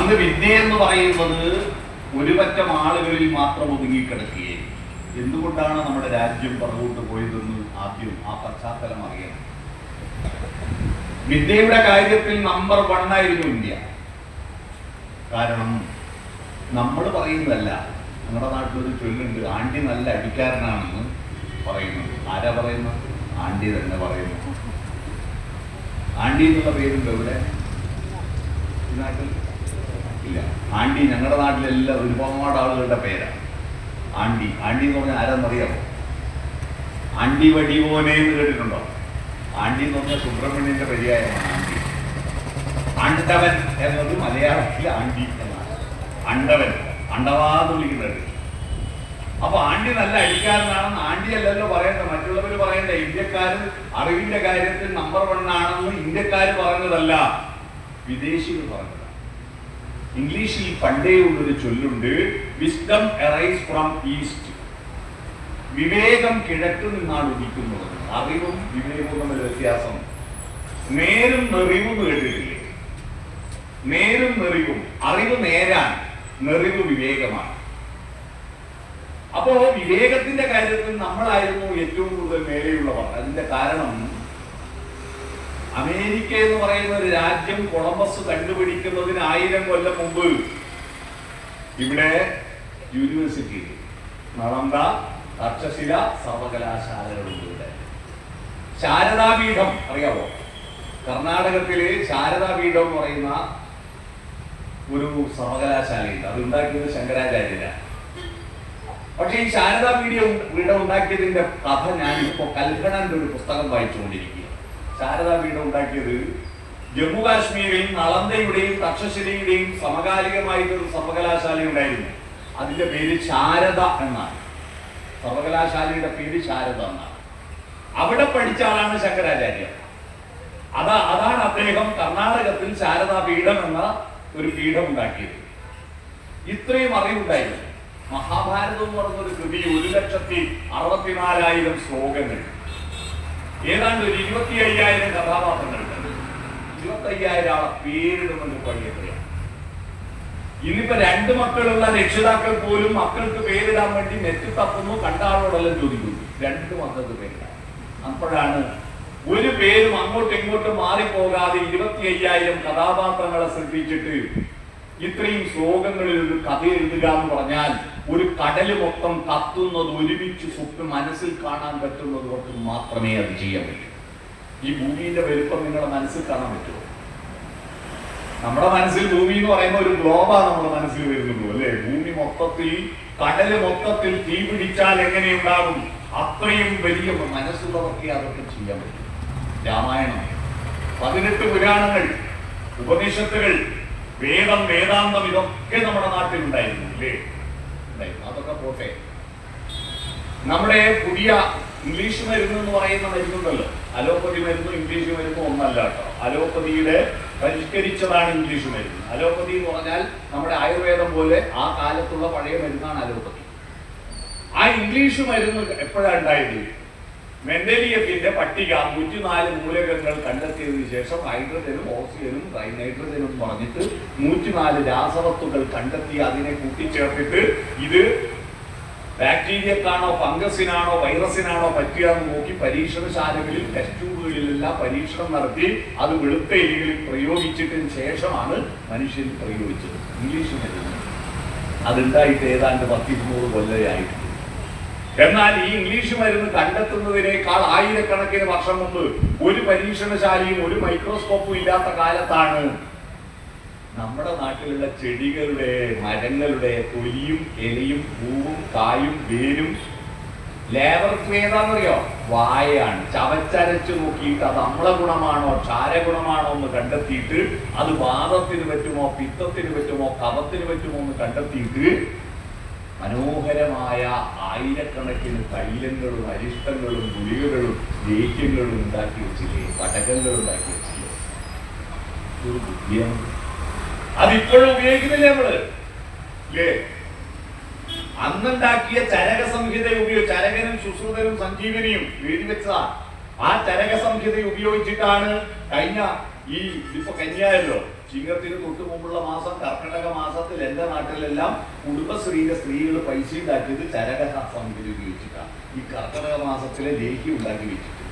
അന്ന് വിദ്യ എന്ന് പറയുന്നത് ഒരു പറ്റം ആളുകളിൽ മാത്രം ഒതുങ്ങിക്കിടക്കുകയും എന്തുകൊണ്ടാണ് നമ്മുടെ രാജ്യം പുറകോട്ട് പോയതെന്ന് ആദ്യം ആ പശ്ചാത്തലം അറിയണം. വിദ്യയുടെ കാര്യത്തിൽ നമ്പർ 1 ആയിരുന്നു ഇന്ത്യ. കാരണം നമ്മൾ പറയുന്നതല്ല, നമ്മുടെ നാട്ടിലൊരു ചൊല്ലുണ്ട്, ആണ്ടി നല്ല അടിക്കാരനാണെന്ന് പറയുന്നത്. ആരാ പറയുന്നത്? ആണ്ടി തന്നെ പറയുന്നു. ആണ്ടി എന്നുള്ള പേരുണ്ട് ഇവിടെ ഈ നാട്ടിൽ? ഇല്ല. ആണ്ടി ഞങ്ങളുടെ നാട്ടിലെല്ലാം ഒരുപാട് ആളുകളുടെ പേരാണ് ആണ്ടി. ആണ്ടി എന്ന് പറഞ്ഞാൽ ആരാന്നറിയാമോ? ആണ്ടി വടിമോനെ എന്ന് കേട്ടിട്ടുണ്ടോ? ആണ്ടി എന്ന് പറഞ്ഞാൽ സുബ്രഹ്മണ്യന്റെ പര്യായമാണ് ആണ്ടി. അണ്ടവൻ എന്നത് മലയാളത്തിൽ ആണ്ടി എന്നാണ്. അണ്ടവൻ, അണ്ടവാന്ന് വിളിക്കുന്നത്. അപ്പൊ ആണ്ടി നല്ല അടിക്കാരനാണെന്ന് ആണ്ടി അല്ലല്ലോ പറയേണ്ടത്, മറ്റുള്ളവർ പറയേണ്ട. ഇന്ത്യക്കാരൻ അറിവിന്റെ കാര്യത്തിൽ നമ്പർ 1 ആണെന്ന് ഇന്ത്യക്കാർ പറഞ്ഞതല്ല, വിദേശികൾ പറഞ്ഞതാണ്. ഇംഗ്ലീഷിൽ പണ്ടേ ഉള്ളൊരു ചൊല്ലുണ്ട്, വിസ്ഡം അറൈസ് ഫ്രം ഈസ്റ്റ്. വിവേകം കിഴക്ക് നിന്നാണ് ഉദിക്കുന്നത്. അറിവും വിവേകവും തമ്മിൽ വ്യത്യാസം. നേരും നെറിവും കേട്ടിട്ടില്ലേ? നേരും നെറിവും. അറിവ് നേരാണ്, നെറിവ് വിവേകമാണ്. അപ്പോ വിവേകത്തിന്റെ കാര്യത്തിൽ നമ്മളായിരുന്നു ഏറ്റവും കൂടുതൽ മേലെയുള്ളവർ. അതിന്റെ കാരണം അമേരിക്ക എന്ന് പറയുന്ന ഒരു രാജ്യം കൊളംബസ് കണ്ടുപിടിക്കുന്നതിന് 1000 കൊല്ലം മുമ്പ് ഇവിടെ യൂണിവേഴ്സിറ്റി, നളന്ദ, തക്ഷശില സർവകലാശാലകളുണ്ട്. ഇവിടെ ശാരദാപീഠം അറിയാമോ? കർണാടകത്തില് ശാരദാപീഠം എന്ന് പറയുന്ന ഒരു സർവകലാശാലയുണ്ട്. അത് ഉണ്ടാക്കിയത് ശങ്കരാചാര്യരാണ്. പക്ഷെ ഈ ശാരദാപീഠം ഉണ്ടാക്കിയതിന്റെ കഥ ഞാനിപ്പോ കൽഹണന്റെ ഒരു പുസ്തകം വായിച്ചുകൊണ്ടിരിക്കുക. ശാരദാപീഠം ഉണ്ടാക്കിയത് ജമ്മു കാശ്മീരിൽ നളന്ദയുടെയും തക്ഷശിലയുടെയും സമകാലികമായിട്ടൊരു സർവകലാശാല ഉണ്ടായിരുന്നു. അതിന്റെ പേര് ശാരദ എന്നാണ്. സർവകലാശാലയുടെ പേര് ശാരദ എന്നാണ്. അവിടെ പഠിച്ച ആളാണ് ശങ്കരാചാര്യർ. അതാണ് അദ്ദേഹം കർണാടകത്തിൽ ശാരദാപീഠം എന്ന ഒരു പീഠം ഉണ്ടാക്കിയത്. ഇത്രയും അറിവുണ്ടായിരുന്നു. മഹാഭാരതം എന്ന് പറഞ്ഞൊരു കൃതി 1,64,000 ശ്ലോകങ്ങൾ, ഏതാണ്ട് ഒരു 25,000 കഥാപാത്രങ്ങളുണ്ട്. 25,000 ആളെ പേരിടുമെന്ന് പഠിക്കുകയാണ്. ഇന്നിപ്പോ 2 മക്കളുള്ള രക്ഷിതാക്കൾ പോലും മക്കൾക്ക് പേരിടാൻ വേണ്ടി നെറ്റ് തപ്പുന്നു, കണ്ട ആളോടെല്ലാം ചോദിക്കുന്നു 2 മക്കൾക്ക് പേരിടാൻ. അപ്പോഴാണ് ഒരു പേരും അങ്ങോട്ടും ഇങ്ങോട്ടും മാറിപ്പോകാതെ 25,000 കഥാപാത്രങ്ങളെ സൃഷ്ടിച്ചിട്ട് ഇത്രയും ശ്ലോകങ്ങളിൽ ഒരു കഥ എഴുതുക എന്ന് പറഞ്ഞാൽ ഒരു കടല് മൊത്തം കത്തുന്നത് ഒരുമിച്ച് സ്വപ്നം മനസ്സിൽ കാണാൻ പറ്റുന്നത് കൊണ്ട് മാത്രമേ അത് ചെയ്യാൻ പറ്റൂ. ഈ ഭൂമിയുടെ വലുപ്പം നിങ്ങളുടെ മനസ്സിൽ കാണാൻ പറ്റുമോ? നമ്മുടെ മനസ്സിൽ ഭൂമി എന്ന് പറയുമ്പോൾ ഒരു ഗ്ലോബാണ് നമ്മുടെ മനസ്സിൽ വരുന്നുള്ളൂ, അല്ലെ? ഭൂമി മൊത്തത്തിൽ, കടല് മൊത്തത്തിൽ തീ പിടിച്ചാൽ എങ്ങനെയുണ്ടാകും? അത്രയും വലിയ മനസ്സുള്ളവർക്ക് അതൊക്കെ ചെയ്യാൻ പറ്റും. രാമായണം, 18 പുരാണങ്ങൾ, ഉപനിഷത്തുകൾ, വേദം, വേദാന്തം, ഇതൊക്കെ നമ്മുടെ നാട്ടിലുണ്ടായിരുന്നു, അല്ലേ? അതൊക്കെ പോട്ടെ. നമ്മുടെ പുതിയ ഇംഗ്ലീഷ് മരുന്ന് എന്ന് പറയുന്ന മരുന്നുണ്ടല്ലോ, അലോപ്പതി മരുന്നും ഇംഗ്ലീഷ് മരുന്നും ഒന്നല്ല കേട്ടോ. അലോപ്പതിയുടെ പരിഷ്കരിച്ചതാണ് ഇംഗ്ലീഷ് മരുന്ന്. അലോപ്പതി എന്ന് പറഞ്ഞാൽ നമ്മുടെ ആയുർവേദം പോലെ ആ കാലത്തുള്ള പഴയ മരുന്നാണ് അലോപ്പതി. ആ ഇംഗ്ലീഷ് മരുന്ന് എപ്പോഴാണ് ഉണ്ടായത്? മെൻഡലിയത്തിന്റെ പട്ടിക 104 മൂലകങ്ങൾ കണ്ടെത്തിയതിനു ശേഷം ഹൈഡ്രജനും ഓക്സിജനും ട്രൈനൈട്രജനും പറഞ്ഞിട്ട് 104 രാസവസ്തുക്കൾ കണ്ടെത്തി അതിനെ കൂട്ടിച്ചേർത്തിട്ട് ഇത് ബാക്ടീരിയക്കാണോ ഫംഗസിനാണോ വൈറസിനാണോ പറ്റുക എന്ന് നോക്കി പരീക്ഷണശാലകളിൽ, ടെസ്റ്റ് ട്യൂബുകളിലെല്ലാം പരീക്ഷണം നടത്തി അത് വെളുത്ത എലികളിൽ പ്രയോഗിച്ചിട്ടതിന് ശേഷമാണ് മനുഷ്യൻ പ്രയോഗിച്ചത് ഇംഗ്ലീഷ് മരുന്ന്. അതുണ്ടായിട്ട് ഏതാണ്ട് 100-200 കൊല്ലമായിട്ട്. എന്നാൽ ഈ ഇംഗ്ലീഷ് മരുന്ന് കണ്ടെത്തുന്നതിനേക്കാൾ 1000കണക്കിന് വർഷം മുമ്പ് ഒരു പരീക്ഷണശാലയും ഒരു മൈക്രോസ്കോപ്പും ഇല്ലാത്ത കാലത്താണ് നമ്മുടെ നാട്ടിലുള്ള ചെടികളുടെ, മരങ്ങളുടെ തൊലിയും ഇലയും പൂവും കായും വേരും ലാബറട്ടറി ഏതാണെന്നറിയോ? വായയാണ്. ചവച്ചരച്ച് നോക്കിയിട്ട് അത് അമ്ലഗുണമാണോ ക്ഷാരഗുണമാണോ എന്ന് കണ്ടെത്തിയിട്ട് അത് വാദത്തിന് പറ്റുമോ, പിത്തത്തിന് പറ്റുമോ, കഫത്തിന് പറ്റുമോ എന്ന് കണ്ടെത്തിയിട്ട് മനോഹരമായ 1000കണക്കിന് തൈലങ്ങളും അരിഷ്ടങ്ങളും ഗുളികകളും ലേഖ്യങ്ങളും ഉണ്ടാക്കി വെച്ചില്ലേ, പടകങ്ങൾ ഉണ്ടാക്കി വെച്ചില്ലേ? ഒരു ബുദ്ധിയാണ്. അതിപ്പോഴും ഉപയോഗിക്കുന്നില്ലേ നമ്മള്, അല്ലേ? അന്നുണ്ടാക്കിയ ചരക സംഹിത ചരകനും സുശ്രുതനും സഞ്ജീവനിയും എഴുതി വെച്ചതാ. ആ ചരക സംഹിത ഉപയോഗിച്ചിട്ടാണ് കഴിഞ്ഞ ഇതിപ്പോ കന്യായല്ലോ, ചിങ്ങത്തിന് തൊട്ട് മുമ്പുള്ള മാസം കർക്കിടക മാസത്തിൽ എന്റെ നാട്ടിലെല്ലാം കുടുംബശ്രീയിലെ സ്ത്രീകൾ പൈസ ഉണ്ടാക്കിയത് ചരക സമിതി ഉപയോഗിച്ചിട്ടാണ്. ഈ കർക്കിടക മാസത്തിലെ ലേഹ്യം ഉണ്ടാക്കി വെച്ചിട്ട്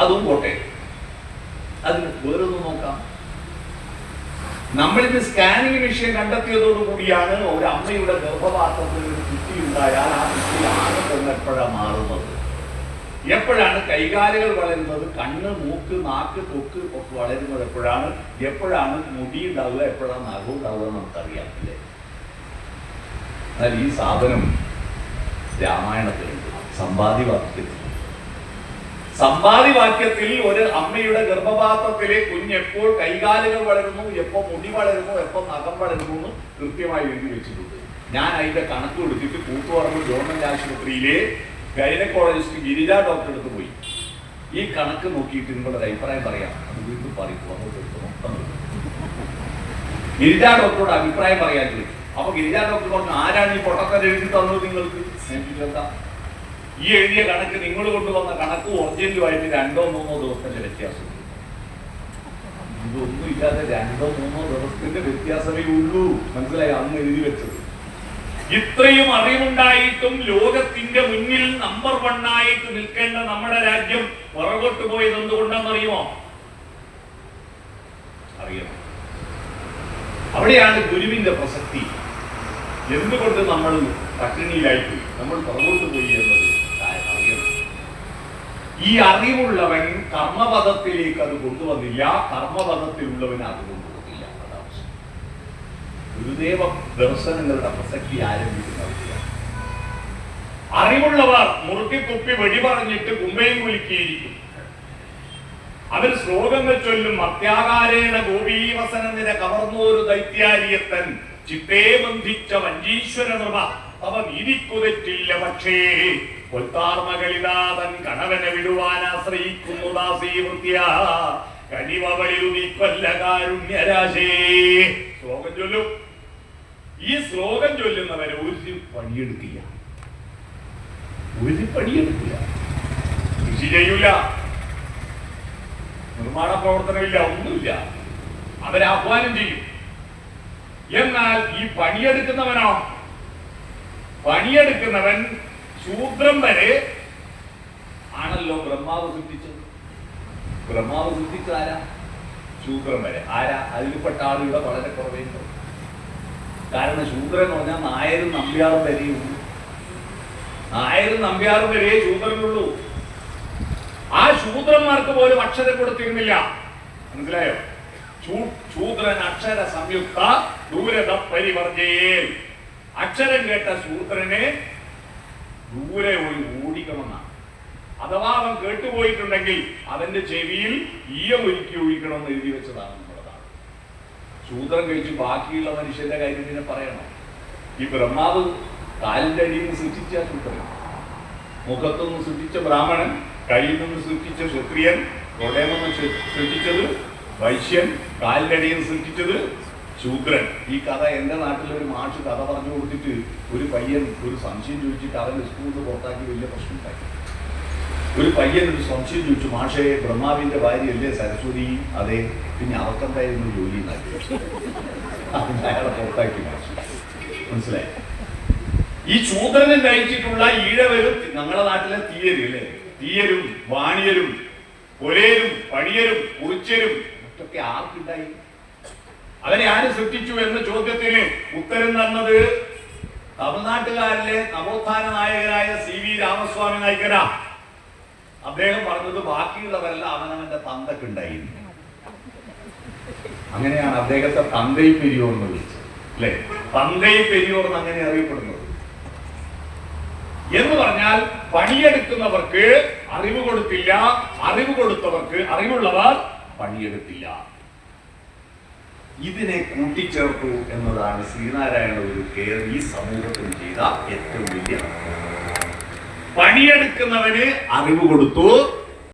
അതും പോട്ടെ. അതിന് വേറൊന്ന് നോക്കാം. നമ്മളിത് സ്കാനിങ് മെഷീൻ കണ്ടെത്തിയതോടുകൂടിയാണ് ഒരു അമ്മയുടെ ഗർഭപാത്രത്തിൽ ഒരു കുട്ടി ഉണ്ടായാൽ ആ കുട്ടി ആകെ തന്നെ എപ്പോഴാണ് മാറുന്നത്, എപ്പോഴാണ് കൈകാലുകൾ വളരുന്നത്, കണ്ണ്, മൂക്ക്, നാക്ക്, തൊക്ക് ഒക്കെ വളരുന്നത് എപ്പോഴാണ് മുടി ഉണ്ടാവുക, എപ്പോഴാണ് നഖം ഉണ്ടാവുക നമുക്കറിയാം അല്ലേ. എന്നാൽ ഈ സാധനം രാമായണത്തിലുണ്ട്. സമ്പാദിവാക്യത്തിൽ ഒരു അമ്മയുടെ ഗർഭപാത്രത്തിലെ കുഞ്ഞെപ്പോൾ കൈകാലുകൾ വളരുന്നു, എപ്പോ മുടി വളരുന്നു, എപ്പോ നഖം വളരുന്നു എന്ന് കൃത്യമായി എഴുതി വെച്ചിട്ടുണ്ട്. ഞാൻ അതിന്റെ കണക്ക് കൊടുത്തിട്ട് കൂത്തുപറമ്പ് ഗവൺമെന്റ് ആശുപത്രിയിലെ ഗൈനക്കോളജിസ്റ്റ് ഗിരിജ ഡോക്ടർ അടുത്ത് പോയി ഈ കണക്ക് നോക്കിയിട്ട് നിങ്ങളുടെ അഭിപ്രായം പറയാം. അത് വീണ്ടും പറയും. ഗിരിജ ഡോക്ടറോട് അഭിപ്രായം പറയാൻ ചോദിച്ചു. അപ്പൊ ഗിരിജ ഡോക്ടർ പറഞ്ഞു, ആരാണ് ഈ പൊട്ടക്കഥ എഴുതി തന്നത് നിങ്ങൾക്ക്? ഈ എഴുതിയ കണക്ക് നിങ്ങൾ കൊണ്ടുവന്ന കണക്ക് ഒറിജിനലുമായിട്ട് 2-3 ദിവസത്തിന്റെ വ്യത്യാസം. ഇതൊന്നും ഇല്ലാതെ 2-3 ദിവസത്തിന്റെ വ്യത്യാസമേ ഉള്ളൂ. മനസ്സിലായി? അന്ന് എഴുതി വെച്ചത്. ഇത്രയും അറിവുണ്ടായിട്ടും ലോകത്തിന്റെ മുന്നിൽ നമ്പർ 1 ആയിട്ട് നിൽക്കേണ്ട നമ്മുടെ രാജ്യം പുറകോട്ട് പോയത് എന്തുകൊണ്ടെന്നറിയുമോ? അറിയണം. അവിടെയാണ് ഗുരുവിന്റെ പ്രസക്തി. എന്തുകൊണ്ട് നമ്മൾ പട്ടിണിയിലായിട്ട് നമ്മൾ പുറകോട്ട് പോയി എന്നത് അറിയണം. ഈ അറിവുള്ളവൻ കർമ്മപദത്തിലേക്ക് അത് കൊണ്ടുവന്നില്ല, കർമ്മപദത്തിലുള്ളവൻ അത് കൊണ്ടുപോകില്ല. അതാണ് ഗുരുദേവ ദർശനങ്ങളുടെ പ്രസക്തി ആരംഭിക്കുന്നത്. അറിവുള്ളവർ മുറുക്കിത്തുപ്പി വെടി പറഞ്ഞിട്ട് കുമ്പയും കുലുക്കിയിരിക്കും. അവർ ശ്ലോകങ്ങൾ ചൊല്ലും. മത്യാകാരേണ ഗോപീവസനനിര കവർന്നോരു ദൈത്യാരിയത്തൻ ചിത്തേ ബന്ധിച്ച വഞ്ചീശ്വര നൃപ അവ നീതിക്കുതെറ്റില്ല. പക്ഷേ കൊൽത്താർമകളിതാതൻ കണവനെ വിടുവാൻ ആശ്രയിക്കുന്നു ദാസീവൃത്യ കനിവളിരുതി കൊല്ല കാരുണ്യരാശേ. ശ്ലോകം ചൊല്ലും. ഈ ശ്ലോകം ചൊല്ലുന്നവരെ ഒരു പണിയെടുക്കില്ല, കൃഷി ചെയ്യൂല, നിർമ്മാണ പ്രവർത്തനമില്ല, ഒന്നുമില്ല. അവരാഹ്വാനം ചെയ്യും. എന്നാൽ ഈ പണിയെടുക്കുന്നവനോ? പണിയെടുക്കുന്നവൻ ശൂദ്രം വരെ ആണല്ലോ ബ്രഹ്മാവ് സൃഷ്ടിച്ചത്. ബ്രഹ്മാവ് സൃഷ്ടിച്ചത് ആരാ? ശൂദ്രം വരെ. ആരാ? അതിൽപ്പെട്ട ആളുകളെ വളരെ കുറവേ ഉള്ളൂ. കാരണം ശൂദ്രൻ എന്ന് പറഞ്ഞാൽ നായരും നമ്പ്യാറും വരെയുള്ളൂ. നായരും നമ്പ്യാറും വരെ ശൂദ്രനുള്ളൂ. ആ ശൂദ്രന്മാർക്ക് പോലും അക്ഷരം കൊടുത്തിരുന്നില്ല. മനസ്സിലായോ? ശൂദ്രൻ അക്ഷര സംയുക്ത ദൂരത പരിവർജയേ. അക്ഷരം കേട്ട ശൂദ്രനെ ദൂരെ ഓടിക്കണമെന്നാണ്. അഥവാ അവൻ കേട്ടുപോയിട്ടുണ്ടെങ്കിൽ അവന്റെ ചെവിയിൽ ഈയം ഒരുക്കി ഒഴിക്കണമെന്ന് എഴുതി വെച്ചതാണ് നമ്മളതാണ്. ശൂദ്രൻ കഴിച്ച് ബാക്കിയുള്ള മനുഷ്യന്റെ കാര്യം പിന്നെ പറയണം. ഈ ബ്രഹ്മാവ് കാലിന്റെ അടിയിൽ നിന്ന് സൃഷ്ടിച്ച ശൂദ്രൻ, മുഖത്തുനിന്ന് സൃഷ്ടിച്ച ബ്രാഹ്മണൻ, കയ്യിൽ നിന്ന് സൃഷ്ടിച്ച ക്ഷത്രിയൻ, തൊടേമെന്ന് സൃഷ്ടിച്ചത് വൈശ്യൻ, കാലിന്റെ അടിയിൽ നിന്ന് സൃഷ്ടിച്ചത് ശൂദ്രൻ. ഈ കഥ എന്റെ നാട്ടിലൊരു മാഷ് കഥ പറഞ്ഞു കൊടുത്തിട്ട് ഒരു പയ്യൻ ഒരു സംശയം ചോദിച്ചിട്ട് അവന്റെ സ്കൂളിൽ നിന്ന് പുറത്താക്കി വലിയ പ്രശ്നം ഉണ്ടാക്കി. ഒരു പയ്യൻ ഒരു സംശയം ചോദിച്ചു, മാഷേ ബ്രഹ്മാവിന്റെ ഭാര്യയല്ലേ സരസ്വതി? അതെ. പിന്നെ അവർക്കെന്തായിരുന്നു ജോലി ഉണ്ടാക്കി? അയാളെ പുറത്താക്കി മാഷ്. മനസ്സിലായി? ഈ ശൂദ്രനെ നയിച്ചിട്ടുള്ള ഈഴവരും ഞങ്ങളുടെ നാട്ടിലെ തീയരും അല്ലേ, തീയരും വാണിയരും കൊലേരും പണിയരും കുറിച്ചരും ഒക്കെ ആർക്കുണ്ടായി? അവനെ ആര് സൃഷ്ടിച്ചു എന്ന ചോദ്യത്തിന് ഉത്തരം തന്നത് തമിഴ്നാട്ടുകാരിലെ നവോത്ഥാന നായകനായ CV രാമസ്വാമി നായ്ക്കരാ. അദ്ദേഹം പറഞ്ഞത് ബാക്കിയുള്ളവരല്ല അവനവന്റെ തന്തക്കുണ്ടായിരുന്നു. അങ്ങനെയാണ് അദ്ദേഹത്തെ തന്തൈ പെരിയോർ എന്ന് വിളിച്ചത് അല്ലെ. തന്തൈ പെരിയോർ എന്ന് അങ്ങനെ അറിയപ്പെടുന്നത്. എന്ന് പറഞ്ഞാൽ പണിയെടുക്കുന്നവർക്ക് അറിവ് കൊടുത്തില്ല, അറിവ് കൊടുത്തവർക്ക് അറിവുള്ളവർ പണിയെടുത്തില്ല. ഇതിനെ കൂട്ടിച്ചേർത്തു എന്നതാണ് ശ്രീനാരായണ ഗുരു ഈ സമൂഹത്തിന് ചെയ്ത ഏറ്റവും വലിയ. പണിയെടുക്കുന്നവന് അറിവ് കൊടുത്തു,